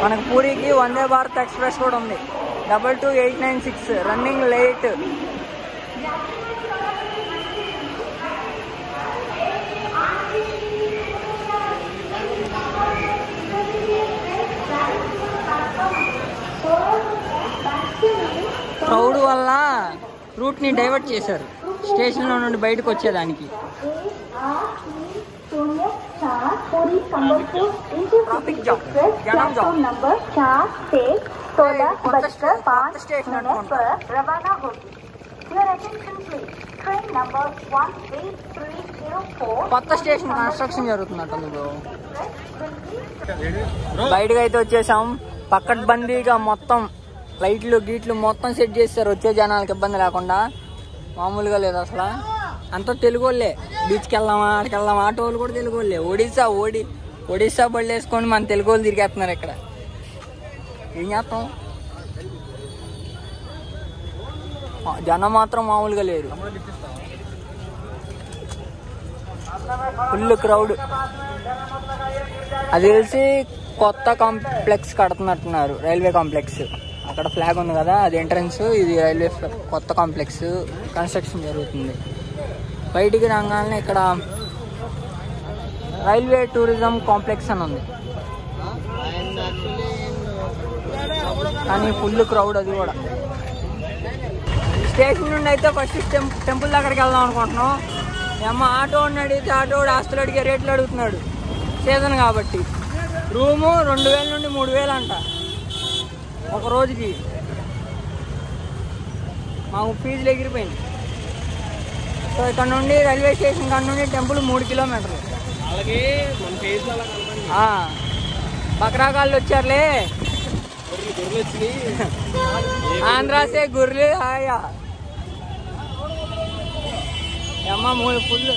మనకు పూరికి వందే భారత్ ఎక్స్ప్రెస్ కూడా ఉంది. 22896 రన్నింగ్ లేట్. క్రౌడ్ వల్ల రూట్ని డైవర్ట్ చేశారు స్టేషన్లో నుండి బయటకు వచ్చేదానికి. ట్రాఫిక్ జామ్, జనం జామ్. పాత స్టేషన్ అనుకుంటా. కొత్త స్టేషన్ కన్స్ట్రక్షన్ జరుగుతున్నట్టుంది బ్రో. బయటకు అయితే వచ్చేసాం. పక్కడ్బందీగా మొత్తం లైట్లు గీట్లు మొత్తం సెట్ చేస్తారు వచ్చే జనాలకు ఇబ్బంది లేకుండా. మామూలుగా లేదు అసలు. అంతా తెలుగు వాళ్ళే. బీచ్కి వెళ్దామా అక్కడికి వెళ్దామా ఆటో వాళ్ళు కూడా తెలుగు వాళ్ళే. ఒడిస్సా బళ్ళు వేసుకొని మన తెలుగు వాళ్ళు తిరిగేస్తున్నారు ఇక్కడ. ఏం చేస్తాం, జనం మాత్రం మామూలుగా లేరు. Full crowd. అది తెలిసి కొత్త కాంప్లెక్స్ కడుతున్నట్టున్నారు, రైల్వే కాంప్లెక్స్. అక్కడ ఫ్లాగ్ ఉంది కదా, అది ఎంట్రన్స్. ఇది రైల్వే కొత్త కాంప్లెక్స్ కన్స్ట్రక్షన్ జరుగుతుంది. బయటికి రాగానే ఇక్కడ రైల్వే టూరిజం కాంప్లెక్స్ అని ఉంది, కానీ ఫుల్ క్రౌడ్. అది కూడా స్టేషన్ నుండి అయితే ఫస్ట్ టెంపుల్ దగ్గరికి వెళ్దాం అనుకుంటున్నాం. అమ్మ ఆటో అడిగితే ఆటో ఆస్తులు అడిగే రేట్లు అడుగుతున్నాడు, సీజన్ కాబట్టి. రూము 2000 నుండి 3000 అంట ఒక రోజుకి. మాకు ఫీజులు ఎగిరిపోయింది. సో ఇక్కడ నుండి రైల్వే స్టేషన్ కాడ నుండి టెంపుల్ 3 కిలోమీటర్లు. బకరాగాళ్ళు వచ్చారులే, ఆంధ్రాసే గుర్రెలు. హాయా అమ్మ ఫుల్.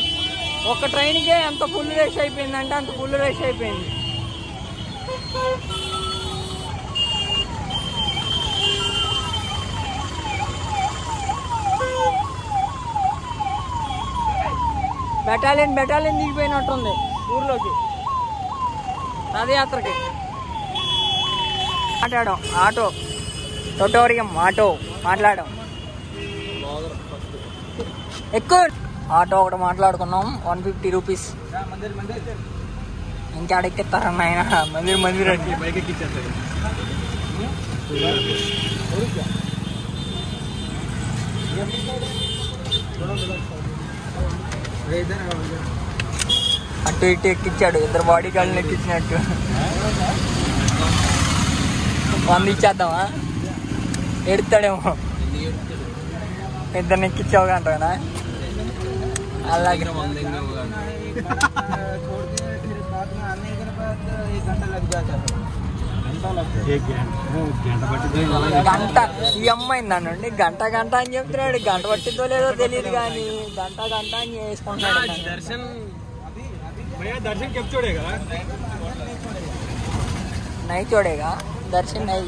ఒక ట్రైన్కే ఎంత ఫుల్ రష్ అయిపోయిందంటే అంత ఫుల్ రష్ అయిపోయింది. బెటాలియన్ దిగిపోయినట్టుంది ఊర్లోకి రథయాత్రకి. మాట్లాడడం ఆటో టొటోరియం ఆటో మాట్లాడడం ఎక్కువ. ఆటో ఒకటి మాట్లాడుకున్నాం 150 రూపీస్. ఇంకా అడెక్కిస్తారన్న ఆయన. మందిర్ అండి బైక్ ఎక్కిచ్చేస్తారు. అటు ఇటు ఎక్కించాడు, ఇద్దరు బాడీ గార్డుని ఎక్కించినట్టు. 100 ఇచ్చేద్దామా? ఎడతాడేమో. ఇద్దరిని ఎక్కించావుగా అంటారా? అలాగే గంట ఈ అమ్మాయి నన్ను గంట అని చెప్తున్నాడు. గంట పట్టిద్దో లేదో తెలియదు కానీ గంట అని చేసుకుంటున్నాడు. నై చూడేగా దర్శన్ నై.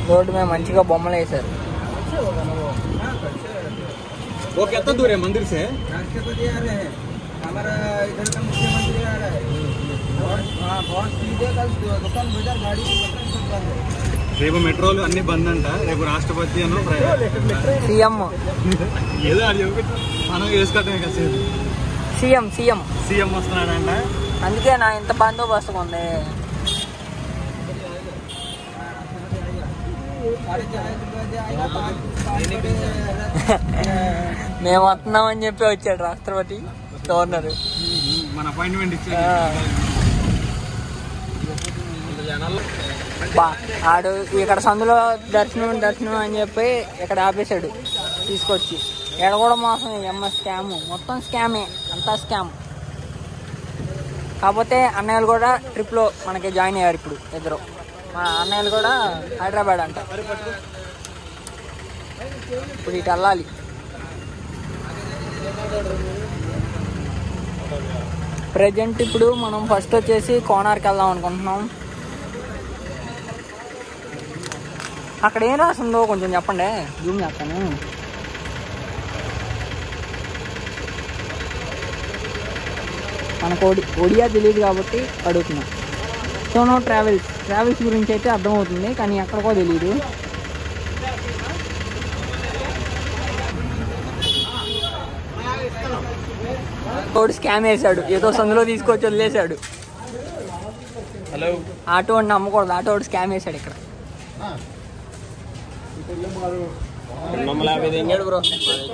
రోడ్డు మీద మంచిగా బొమ్మలు వేశారు. वो कितना दूर है मंदिर से? राष्ट्रपति आ रहे हैं, हमारा इधर का मुख्यमंत्री आ रहा है. बहुत सीधे कल दुकान बाजार गाड़ी రేపు మెట్రోలు అన్ని బంద్ అంట. రేపు రాష్ట్రపతి అను సీఎం ఏదో అది మనం వేసుకోవటమే కదా. సీఎం వస్తున్నాడంట. అందుకే నా ఇంత బందోబస్తుగా ఉంది. మేము వస్తున్నామని చెప్పి వచ్చాడు రాష్ట్రపతి గవర్నర్. మన అపాయింట్మెంట్ ఇచ్చాడు. ఆడు ఇక్కడ సందులో దర్శనం అని చెప్పి ఇక్కడ ఆపేశాడు తీసుకొచ్చి. ఇక్కడ కూడా మోసం. స్కామ్, మొత్తం స్కామే, అంతా స్కామ్. కాకపోతే అన్నయ్యలు కూడా ట్రిప్లో మనకి జాయిన్ అయ్యారు ఇప్పుడు ఇద్దరు. మా అన్నయ్యలు కూడా హైదరాబాద్ అంట. ఇప్పుడు ఇటు వెళ్ళాలి. ప్రజెంట్ ఇప్పుడు మనం ఫస్ట్ వచ్చేసి కోనార్కి వెళ్దాం అనుకుంటున్నాం. అక్కడ ఏం రాసిందో కొంచెం చెప్పండి, జూమ్ చేస్తాను. మనకు ఒడియా తెలియదు కాబట్టి అడుగుతున్నాం. సోనో ట్రావెల్స్ గురించి అయితే అర్థమవుతుంది, కానీ ఎక్కడికో తెలియదు. తోడు స్కామ్ వేసాడు, ఏదో సందులో తీసుకొచ్చి వదిలేశాడు. హలో, ఆటో అని నమ్మకూడదు, ఆటో స్కామ్ వేసాడు ఇక్కడ. 250 తెంగాడు బ్రో.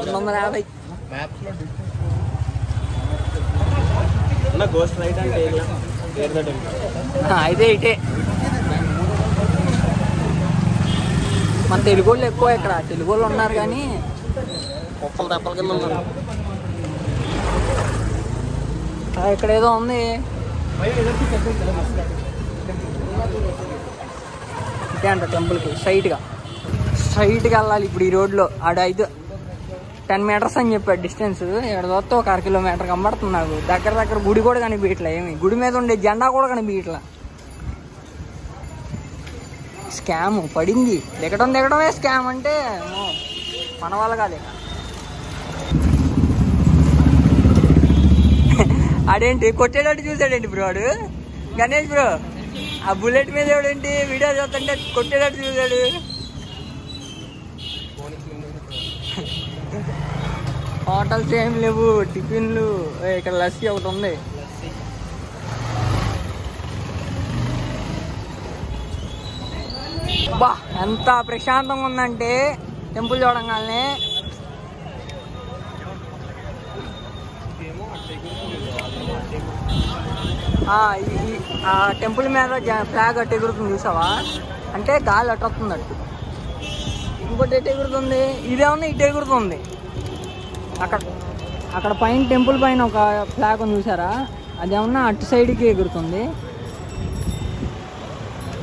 250 గోస్ట్ రైట్ అంటే అయితే ఇటే. మన తెలుగు వాళ్ళు ఎక్కువ ఇక్కడ, తెలుగు వాళ్ళు ఉన్నారు కానీ కుక్కలు తప్పల కింద ఉన్నారు. ఇక్కడ ఏదో ఉంది. ఇదే అంట టెంపుల్కి స్ట్రైట్గా వెళ్ళాలి. ఇప్పుడు ఈ రోడ్లో ఆడ 10 మీటర్స్ అని చెప్పాడు డిస్టెన్స్. ఇక్కడ చూస్తే ఒక 1/2 కిలోమీటర్ కనబడుతుంది నాకు. దగ్గర గుడి కూడా కనిపించట్లా, ఏమి గుడి మీద ఉండే జెండా కూడా కనిపించట్లా. స్కామ్ పడింది. దిగడమే స్కామ్ అంటే మన వాళ్ళ కాదు. అదేంటి కొట్టేటట్టు చూసాడేంటి బ్రో వాడు, గణేష్ బ్రో? ఆ బుల్లెట్ మీద ఎవడేంటి వీడియో చూస్తుంటే కొట్టేటట్టు చూసాడు. హోటల్స్ ఏం లేవు, టిఫిన్లు. ఇక్కడ లస్సీ ఒకటి ఉంది. బా ఎంత ప్రశాంతంగా ఉందంటే టెంపుల్ చూడంగానే. ఆ టెంపుల్ మీద ఫ్లాగ్ అట్టు ఎగురుతుంది చూసావా, అంటే గాలి అట్టు వస్తుంది అట్టు. ఇంకోటి ఎటు ఎగురుతుంది, ఇదేమన్నా ఇటు ఎగురుతుంది. అక్కడ పైన టెంపుల్ పైన ఒక ఫ్లాగ్ ఉంది చూసారా, అదేమన్నా అటు సైడ్కి ఎగురుతుంది.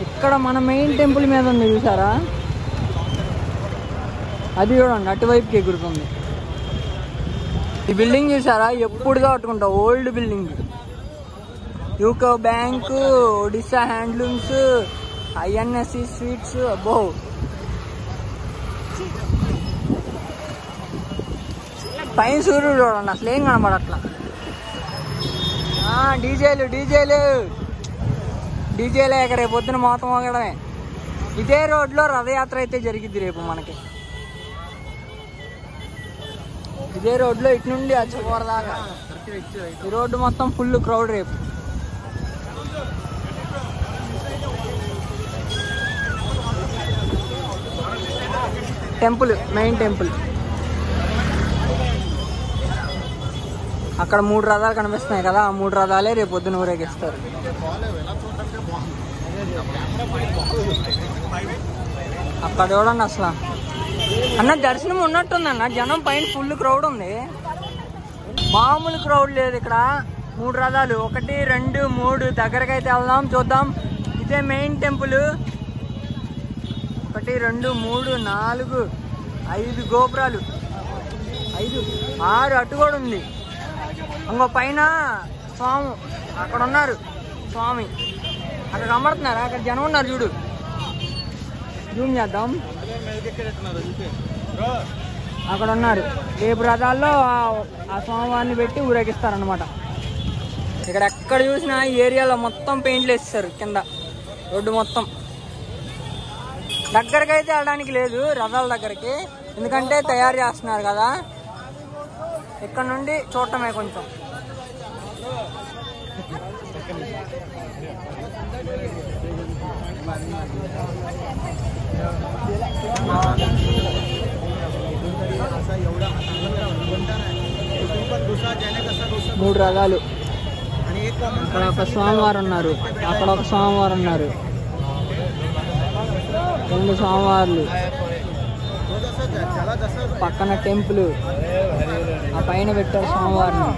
ఇక్కడ మన మెయిన్ టెంపుల్ మీద ఉంది చూసారా, అది చూడండి అటువైపుకి ఎగురుతుంది. ఈ బిల్డింగ్ చూసారా, ఎప్పుడుదో అట్టుకుంటా, old building. UCO bank, Odisha handlooms, INSC sweets. అబ్బో పైన సూర్యుడు చూడండి, అసలు ఏం కనబడట్లా. డీజేలే ఇక రేపు పొద్దున మోతం మోగడమే. ఇదే రోడ్లో రథయాత్ర అయితే జరిగిద్ది రేపు మనకి. ఇదే రోడ్లో ఇటు నుండి అచ్చకూర దాకా ఈ రోడ్డు మొత్తం ఫుల్ క్రౌడ్ రేపు. Temple, main temple. అక్కడ 3 రథాలు కనిపిస్తున్నాయి కదా, ఆ 3 రథాలే రేపు పొద్దున ఊరేగిస్తారు. అక్కడ చూడండి అసలు అన్న దర్శనం ఉన్నట్టుందన్న, జనం పైన ఫుల్ క్రౌడ్ ఉంది. మామూలు క్రౌడ్ లేదు ఇక్కడ. 3 రథాలు, 1, 2, 3 దగ్గరకి అయితే వెళ్దాం, చూద్దాం. ఇదే మెయిన్ టెంపుల్. 1, 2, 3, 4, 5 గోపురాలు, 5, 6 అటు కూడా ఉంది. ఇంకో పైన స్వామి అక్కడ ఉన్నారు. స్వామి అక్కడ కనబడుతున్నారు, అక్కడ జనం ఉన్నారు చూడు. జూమ్ చేద్దాం. అక్కడ ఉన్నారు. రేపు రథాల్లో ఆ స్వామివారిని పెట్టి ఊరేగిస్తారనమాట. ఇక్కడ ఎక్కడ చూసినా ఈ ఏరియాలో మొత్తం పెయింట్లు వేస్తారు కింద రోడ్డు మొత్తం. దగ్గరకి అయితే వెళ్ళడానికి లేదు రథాల దగ్గరికి, ఎందుకంటే తయారు చేస్తున్నారు కదా. ఇక్కడ నుండి చూడటమే కొంచెం. మూడు రథాలు. అక్కడ ఒక స్వామివారు ఉన్నారు, అక్కడ ఒక స్వామివారు ఉన్నారు, 2 స్వామివార్లు, పక్కన టెంపుల్, ఆ పైన పెట్టారు స్వామివారిని.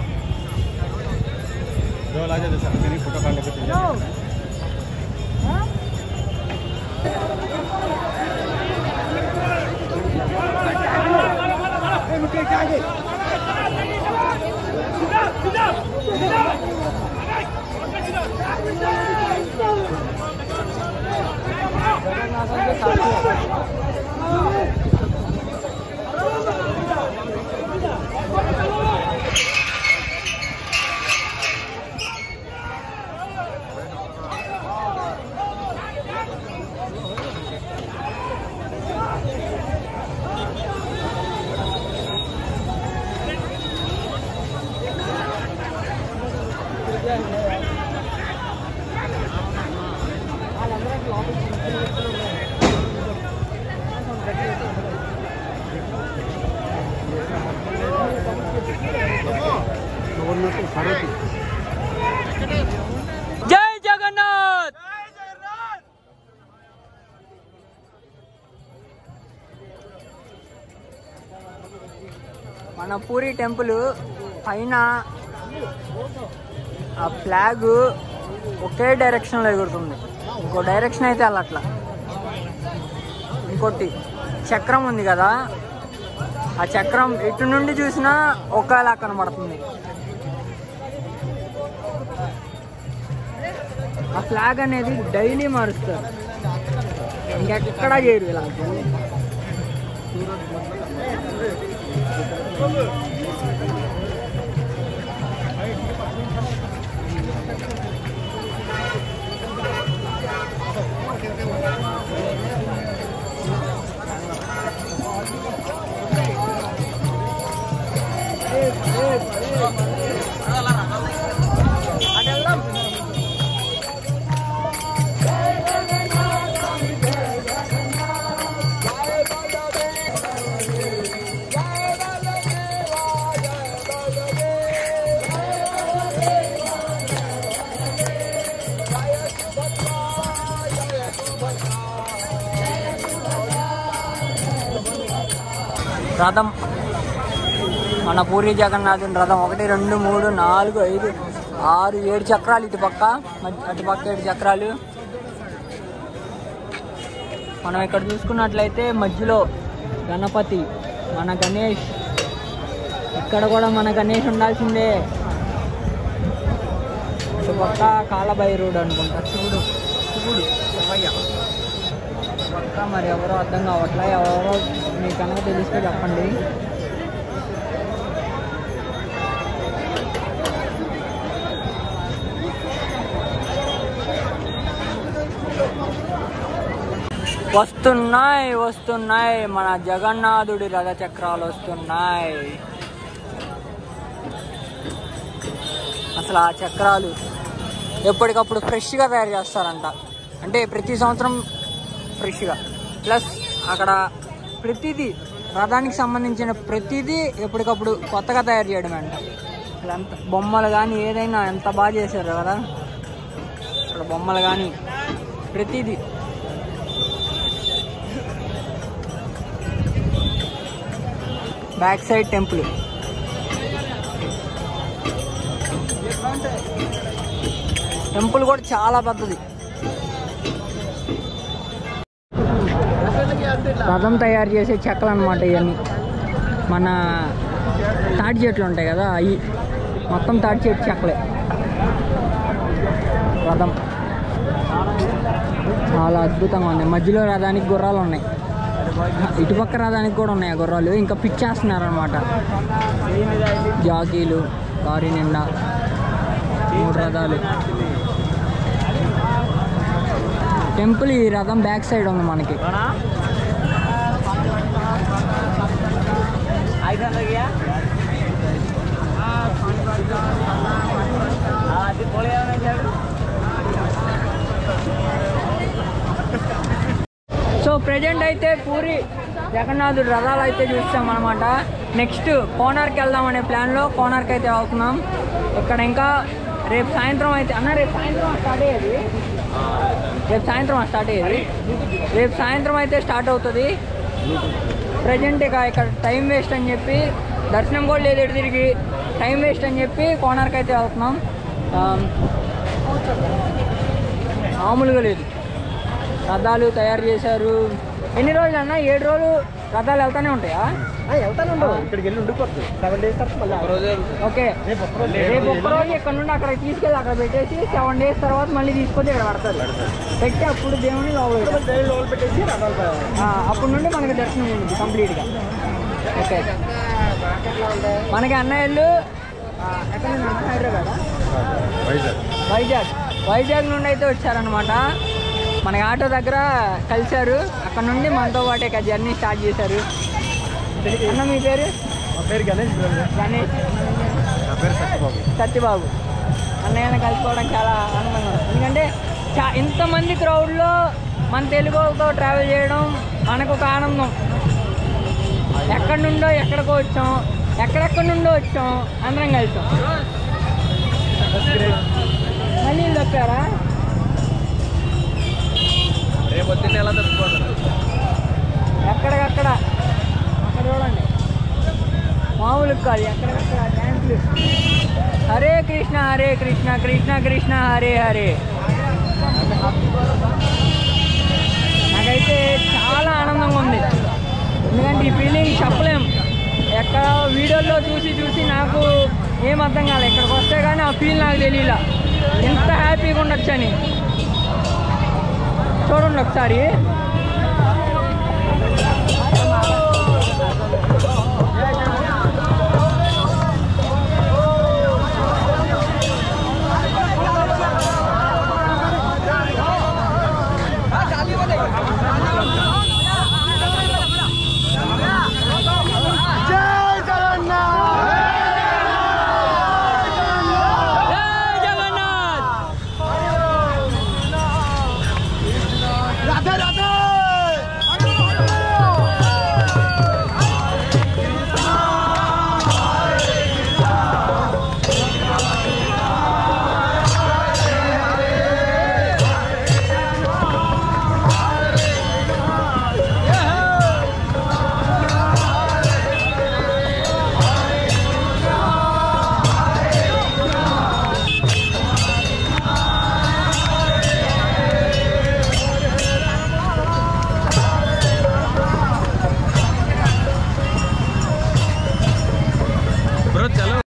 మారుతి. జై జగన్నాథ్. మన పూరి టెంపుల్ పైన ఆ ఫ్లాగ్ ఒకే డైరెక్షన్లో ఎగురుతుంది, ఇంకో డైరెక్షన్ అయితే వెళ్ళట్లా. ఇంకోటి చక్రం ఉంది కదా, ఆ చక్రం ఇటు నుండి చూసినా ఒకేలా కనబడుతుంది. ఆ ఫ్లాగ్ అనేది డైలీ మారుస్తారు, ఇంకెక్కడా చేయరు ఇలా. రథం, మన పూరి జగన్నాథుని రథం 1 2 3 4 5 6 7 చక్రాలు, ఇటుపక్క అటుపక్క 7 చక్రాలు. మనం ఇక్కడ చూసుకున్నట్లయితే మధ్యలో గణపతి, మన గణేష్. ఇక్కడ కూడా మన గణేష్ ఉండాల్సిందే. ఇటుపక్క కాలభైరుడు అనుకుంటా, శివుడు శివయ్య. పక్క మరి ఎవరో అర్థం కావట్లా, ఎవరో మీకు కనుక తెలిస్తే చెప్పండి. వస్తున్నాయి మన జగన్నాథుడి రథ చక్రాలు వస్తున్నాయి. అసలు ఆ చక్రాలు ఎప్పటికప్పుడు ఫ్రెష్గా తయారు చేస్తారంట, అంటే ప్రతి సంవత్సరం ఫ్రెష్గా. ప్లస్ అక్కడ ప్రతిదీ రథానికి సంబంధించిన ప్రతిదీ ఎప్పటికప్పుడు కొత్తగా తయారు చేయడం అంట. అసలు ఎంత బొమ్మలు కానీ ఏదైనా ఎంత బాగా చేశారు కదా, ఇక్కడ బొమ్మలు కానీ ప్రతిదీ. బ్యాక్ సైడ్ టెంపుల్, టెంపుల్ కూడా చాలా పెద్దది. రథం తయారు చేసే చెక్కలు అన్నమాట ఇవన్నీ. మన తాటి చెట్లు ఉంటాయి కదా, అవి మొత్తం తాటి చెట్టు చెక్కలే. రథం చాలా అద్భుతంగా ఉంది. మధ్యలో రథానికి గుర్రాలు ఉన్నాయి, ఇటుపక్క రథానికి కూడా ఉన్నాయి ఆ గుర్రాలు. ఇంకా పిచ్చేస్తున్నారు అనమాట జాకీలు. కారు నిండా 3 రథాలు. టెంపుల్ ఈ రథం బ్యాక్ సైడ్ ఉంది మనకి. సో ప్రెజెంట్ అయితే పూరి జగన్నాథుడు రథాలు అయితే చూస్తాం అనమాట. నెక్స్ట్ కోనార్క్ వెళ్దాం అనే ప్లాన్లో కోనార్క్ అయితే వెళ్తున్నాం. ఇక్కడ ఇంకా రేపు సాయంత్రం అయితే రేపు సాయంత్రం అయితే స్టార్ట్ అవుతుంది. ప్రజెంట్ ఇక ఇక్కడ టైం వేస్ట్ అని చెప్పి, దర్శనం కూడా లేదు ఎటు తిరిగి, టైం వేస్ట్ అని చెప్పి కోనార్క్ అయితే వెళ్తున్నాం. మామూలుగా లేదు, రథాలు తయారు చేశారు. ఎన్ని రోజులు అన్నా? 7 రోజులు రథాలు వెళ్తానే ఉంటాయా? వెళ్తానే ఉండవు, ఇక్కడికి వెళ్ళి ఉండిపోతుంది 7 days తర్వాత. ఓకే, రేపు ఒక్కరోజు ఇక్కడ నుండి అక్కడికి తీసుకెళ్ళి అక్కడ పెట్టేసి 7 days తర్వాత మళ్ళీ తీసుకొని ఇక్కడ పడతారు. పెట్టి అప్పుడు దేవుని లోపల పెట్టేసి రథాలు అప్పుడు నుండి మనకి దర్శనం ఉంటుంది కంప్లీట్గా. ఓకే, మనకి అన్నయ్యలు ఎక్కడ నుండి? హైదరాబాద్, వైజాగ్ నుండి అయితే వచ్చారనమాట. మనకి ఆటో దగ్గర కలిశారు, అక్కడ నుండి మనతో పాటు ఇక జర్నీ స్టార్ట్ చేశారు. అన్న మీ పేరు? మా పేరు గణేష్. సత్యబాబు. అన్నయ్యని కలుసుకోవడం చాలా ఆనందంగా ఉంది. ఎందుకంటే ఇంతమంది క్రౌడ్లో మన తెలుగుతో ట్రావెల్ చేయడం మనకు ఒక ఆనందం. ఎక్కడి నుండో ఎక్కడికో వచ్చాం, ఎక్కడెక్కడి నుండో వచ్చాం, అందరం కలిసాం. మళ్ళీ తప్పారా? రేపు పొద్దున్న ఎలా తప్పుకోవాలి? ఎక్కడికక్కడ అక్కడ చూడండి, మామూలు కాదు, ఎక్కడికక్కడ డ్యాన్సులు. హరే కృష్ణ కృష్ణ కృష్ణ హరే హరే. నాకైతే చాలా ఆనందంగా ఉంది, ఎందుకంటే ఈ ఫీలింగ్ చెప్పలేం. ఎక్కడ వీడియోల్లో చూసి నాకు ఏం అర్థం కాలేదు. ఇక్కడికి వస్తే కానీ ఆ ఫీల్ నాకు తెలియలా, ఎంత హ్యాపీగా ఉండొచ్చని. చూడండి ఒకసారి.